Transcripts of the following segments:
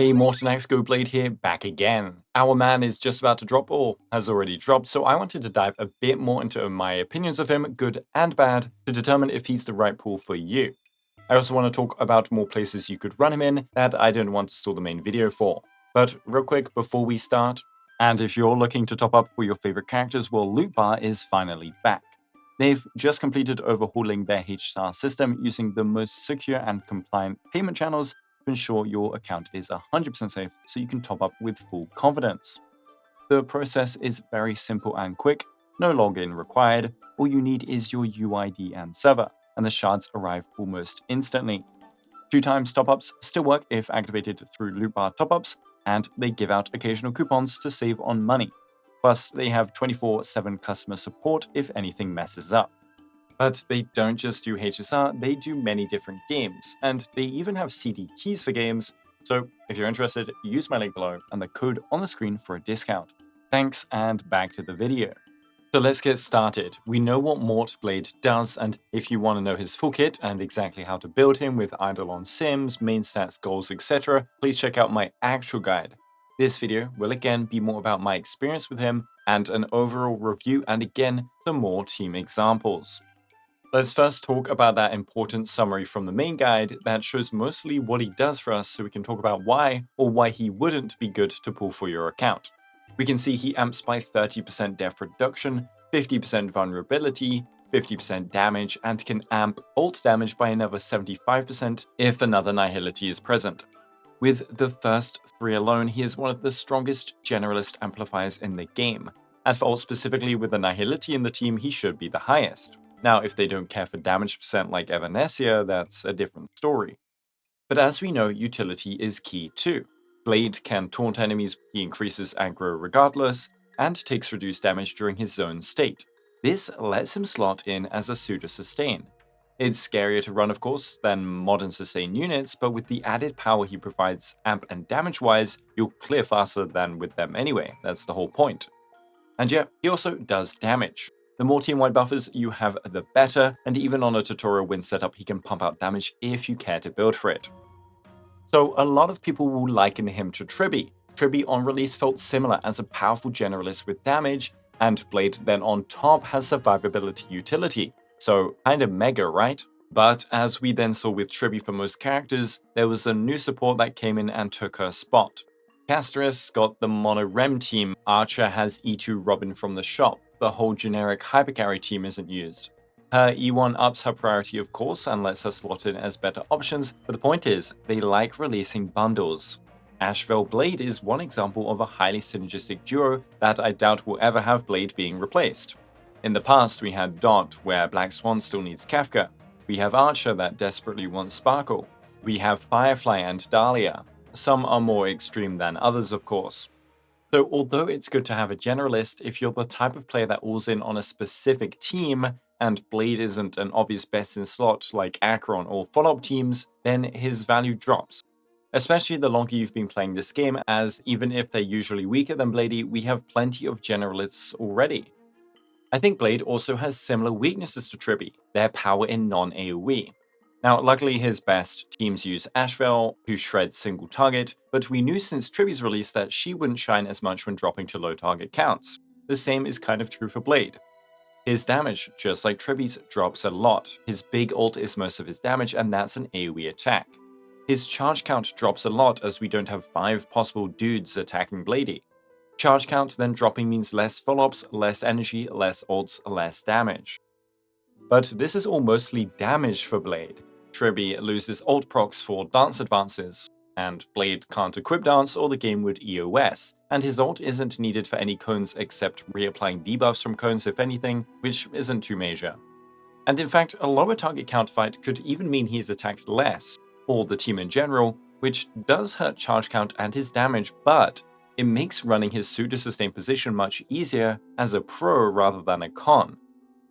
Hey, Mortenax Blade here, back again. Our man is just about to drop, or has already dropped, so I wanted to dive a bit more into my opinions of him, good and bad, to determine if he's the right pool for you. I also want to talk about more places you could run him in that I don't want to stall the main video for. But real quick before we start, and if you're looking to top up for your favorite characters, well, Loot Bar is finally back. They've just completed overhauling their HR system using the most secure and compliant payment channels to ensure your account is 100% safe so you can top up with full confidence. The process is very simple and quick, no login required. All you need is your UID and server, and the shards arrive almost instantly. 2x top-ups still work if activated through Loot Bar top-ups, and they give out occasional coupons to save on money. Plus, they have 24/7 customer support if anything messes up. But they don't just do HSR, they do many different games, and they even have CD keys for games. So if you're interested, use my link below and the code on the screen for a discount. Thanks, and back to the video. So let's get started. We know what Mort Blade does, and if you want to know his full kit and exactly how to build him with Eidolon Sims, main stats, goals, etc., please check out my actual guide. This video will again be more about my experience with him and an overall review, and again, some more team examples. Let's first talk about that important summary from the main guide that shows mostly what he does for us so we can talk about why or why he wouldn't be good to pull for your account. We can see he amps by 30% def reduction, 50% vulnerability, 50% damage, and can amp ult damage by another 75% if another Nihility is present. With the first 3 alone, he is one of the strongest Generalist amplifiers in the game, and for ult specifically with a Nihility in the team, he should be the highest. Now, if they don't care for damage percent like Evanesia, that's a different story. But as we know, utility is key too. Blade can taunt enemies, he increases aggro regardless, and takes reduced damage during his zone state. This lets him slot in as a pseudo sustain. It's scarier to run, of course, than modern sustain units, but with the added power he provides amp and damage-wise, you'll clear faster than with them anyway, that's the whole point. And yeah, he also does damage. The more team-wide buffers you have, the better, and even on a tutorial win setup, he can pump out damage if you care to build for it. So a lot of people will liken him to Tribby. Tribby on release felt similar as a powerful generalist with damage, and Blade then on top has survivability utility. So kinda mega, right? But as we then saw with Tribby for most characters, there was a new support that came in and took her spot. Castris got the mono rem team, Archer has E2 Robin from the shop, the whole generic hypercarry team isn't used. Her E1 ups her priority of course and lets her slot in as better options, but the point is, they like releasing bundles. Ashveil Blade is one example of a highly synergistic duo that I doubt will ever have Blade being replaced. In the past we had Dot, where Black Swan still needs Kafka. We have Archer that desperately wants Sparkle. We have Firefly and Dahlia. Some are more extreme than others, of course. So although it's good to have a generalist, if you're the type of player that alls in on a specific team, and Blade isn't an obvious best in slot like Acheron or follow-up teams, then his value drops. Especially the longer you've been playing this game, as even if they're usually weaker than Bladey, we have plenty of generalists already. I think Blade also has similar weaknesses to Tribby, their power in non-AoE. Now, luckily his best teams use Ashveil, who shreds single target, but we knew since Tribby's release that she wouldn't shine as much when dropping to low target counts. The same is kind of true for Blade. His damage, just like Tribby's, drops a lot. His big ult is most of his damage, and that's an AoE attack. His charge count drops a lot as we don't have 5 possible dudes attacking Bladey. Charge count then dropping means less follow-ups, less energy, less ults, less damage. But this is all mostly damage for Blade. Tribby loses ult procs for dance advances, and Blade can't equip dance or the game would EOS, and his ult isn't needed for any cones except reapplying debuffs from cones if anything, which isn't too major. And in fact, a lower target count fight could even mean he's attacked less, or the team in general, which does hurt charge count and his damage, but it makes running his pseudo sustain position much easier as a pro rather than a con.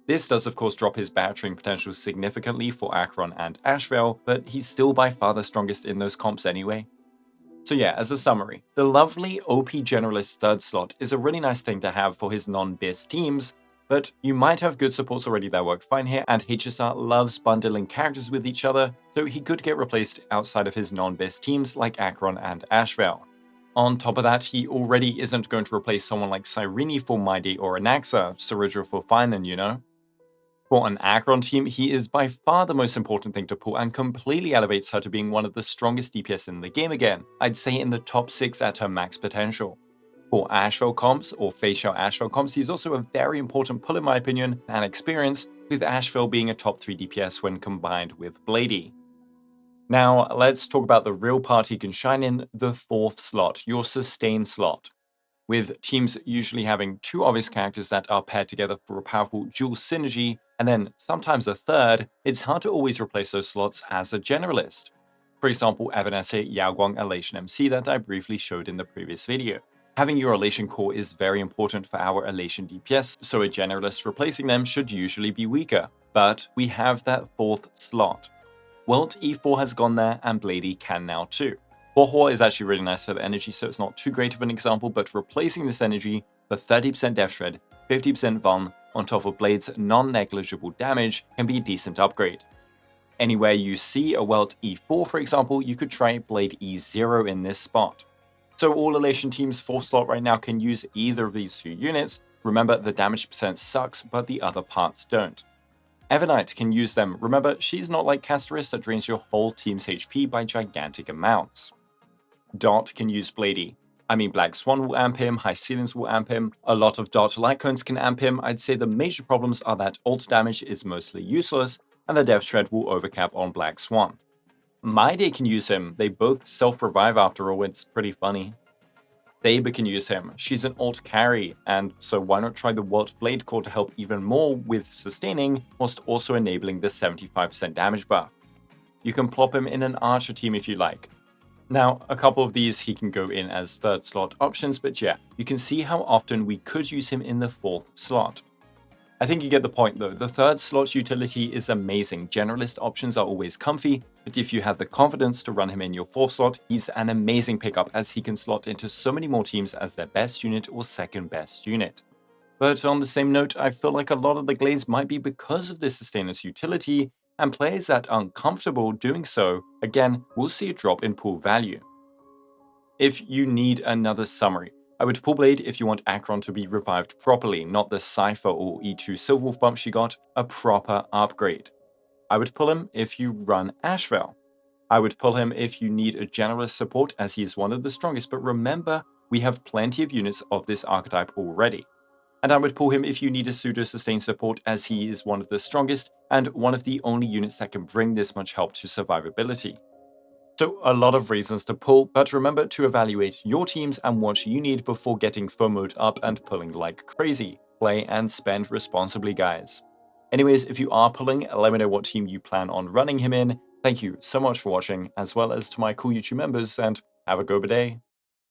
This does of course drop his battering potential significantly for Acheron and Ashveil, but he's still by far the strongest in those comps anyway. So yeah, as a summary, the lovely OP Generalist third slot is a really nice thing to have for his non-BIS teams, But you might have good supports already that work fine here, and HSR loves bundling characters with each other, so he could get replaced outside of his non-best teams like Acheron and Ashveil. On top of that, he already isn't going to replace someone like Cyrene for Maide or Anaxa, Ceridra for Finan, you know? For an Acheron team, he is by far the most important thing to pull and completely elevates her to being one of the strongest DPS in the game again. I'd say in the top 6 at her max potential. For Ashveil comps, or facial Ashveil comps, he's also a very important pull in my opinion and experience, with Ashveil being a top 3 DPS when combined with Blade. Now, let's talk about the real part he can shine in, the 4th slot, your sustain slot. With teams usually having 2 obvious characters that are paired together for a powerful dual synergy, and then sometimes a third, it's hard to always replace those slots as a generalist. For example, Evanescent, Yaoguang, Elation MC that I briefly showed in the previous video. Having your Elation core is very important for our Elation DPS, so a generalist replacing them should usually be weaker. But we have that 4th slot. Welt E4 has gone there, and Blady can now too. Bohor is actually really nice for the energy, so it's not too great of an example, but replacing this energy for 30% Death Shred, 50% Vuln, on top of Blade's non-negligible damage can be a decent upgrade. Anywhere you see a Welt E4, for example, you could try Blade E0 in this spot. So all Elation teams' 4th slot right now can use either of these 2 units. Remember, the damage percent sucks, but the other parts don't. Evernite can use them. Remember, she's not like Castoris that drains your whole team's HP by gigantic amounts. Dot can use Blady. I mean, Black Swan will amp him, High Ceilings will amp him, a lot of Dot Lycones can amp him. I'd say the major problems are that ult damage is mostly useless, and the Death Shred will overcap on Black Swan. Maide can use him, they both self-revive after all, it's pretty funny. Saber can use him, she's an ult carry, and so why not try the Welt Blade core to help even more with sustaining, whilst also enabling the 75% damage buff. You can plop him in an Archer team if you like. Now, a couple of these he can go in as 3rd slot options, but yeah, you can see how often we could use him in the 4th slot. I think you get the point though, the 3rd slot's utility is amazing, generalist options are always comfy, but if you have the confidence to run him in your 4th slot, he's an amazing pickup as he can slot into so many more teams as their best unit or 2nd best unit. But on the same note, I feel like a lot of the glades might be because of this sustainless utility, and players that aren't comfortable doing so, again, will see a drop in pool value. If you need another summary, I would pull Blade if you want Acheron to be revived properly, not the Cypher or E2 Silverwolf bump she got, a proper upgrade. I would pull him if you run Ashveil. I would pull him if you need a generalist support as he is one of the strongest, but remember, we have plenty of units of this archetype already. And I would pull him if you need a pseudo sustain support as he is one of the strongest and one of the only units that can bring this much help to survivability. So a lot of reasons to pull, but remember to evaluate your teams and what you need before getting FOMO'd up and pulling like crazy. Play and spend responsibly, guys. Anyways, if you are pulling, let me know what team you plan on running him in. Thank you so much for watching, as well as to my cool YouTube members, and have a Guoba day.